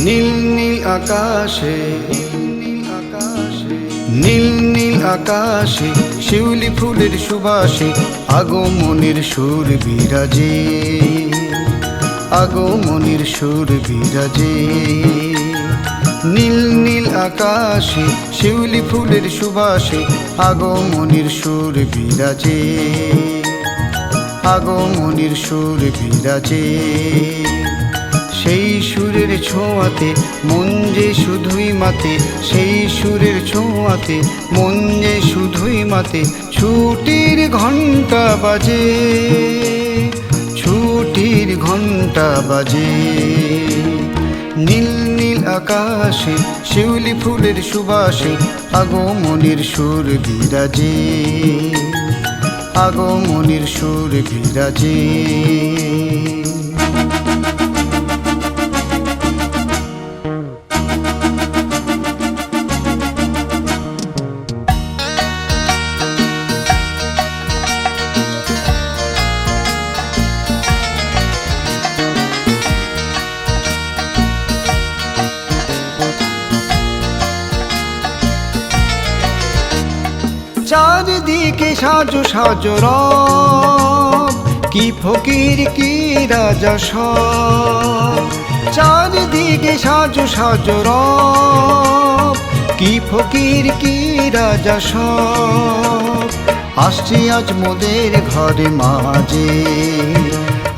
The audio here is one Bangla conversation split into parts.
নীল নীল আকাশে নীল নীল আকাশে শিউলি ফুলের সুবাসে আগমনের সুর বিরাজে, আগমনের সুর বিরাজে। নীল নীল আকাশে শিউলি ফুলের সুবাসে আগমনের সুর বিরাজে, আগমনের সুর বিরাজে। সেই সুরের ছোঁয়াতে মন যে শুধুই মাতে, সেই সুরের ছোঁয়াতে মন যে শুধুই মাতে। ছুটির ঘণ্টা বাজে, ছুটির ঘণ্টা বাজে। নীল নীল আকাশে শিউলি ফুলের সুবাসে আগমনের সুর বিরাজে, আগমনের সুর বিরাজে। চারিদিকে সাজো সাজো রব, কি ফকির কি রাজা সব। চারিদিকে সাজো সাজো রব, কি ফকির কি রাজা সব। আসছে আজ মোদের ঘরে মাঝে,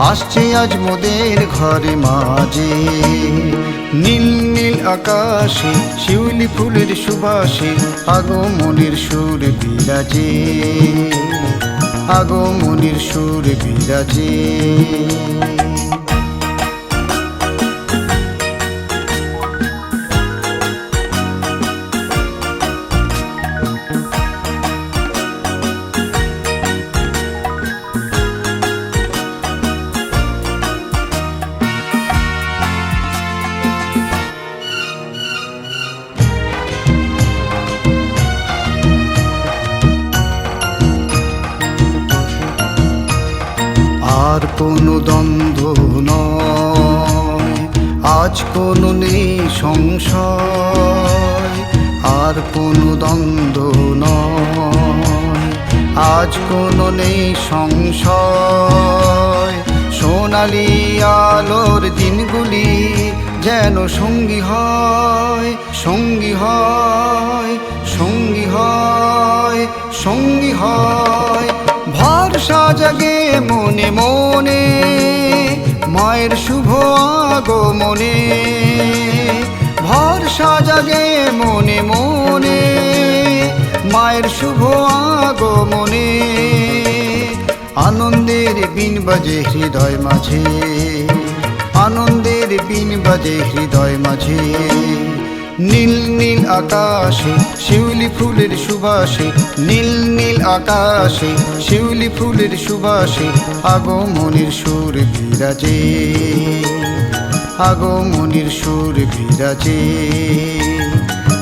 আসছে আজ মোদের ঘরে মাঝে। নীল নীল আকাশে শিউলি ফুলের সুবাসে আগমনের সুর বিরাজে, আগমনের সুর বিরাজে। আর কোনো দ্বন্দ্ব নয়, আজ কোনো নেই সংশয়। আর কোনো দ্বন্দ্ব নয়, আজ কোনো নেই সংশয়। সোনালি আলোর দিনগুলি যেন সঙ্গী হয়, সঙ্গী হয়, সঙ্গী হয়, সঙ্গী হয়। ভরসা জাগে মনে মনে মায়ের শুভ আগমনে, ভরসা জাগে মনে মনে মায়ের শুভ আগমনে। আনন্দের বিন বাজে হৃদয় মাঝে, আনন্দের বিন বাজে হৃদয় মাঝে। নীল নীল আকাশে শিউলি ফুলের সুবাসে, নীল নীল আকাশে শিউলি ফুলের সুবাসে আগমনের সুর বিরাজে, আগমনের সুর বিরাজে।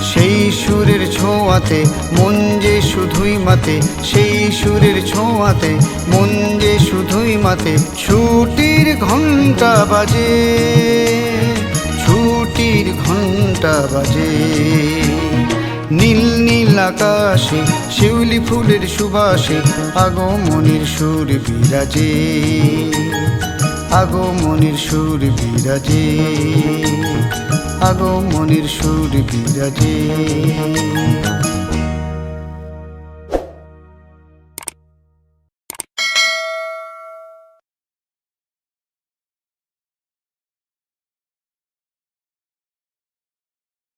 সেই সুরের ছোঁয়াতে মন যে শুধুই মাতে, সেই সুরের ছোঁয়াতে মন যে শুধুই মাতে। ছুটির ঘণ্টা বাজে, ছুটির ঘণ্টা বাজে। নীল নীল আকাশে শিউলি ফুলের সুবাসে আগমনের সুর বিরাজে, আগমনের সুর বিরাজে, আগমনের সুর বিরাজে।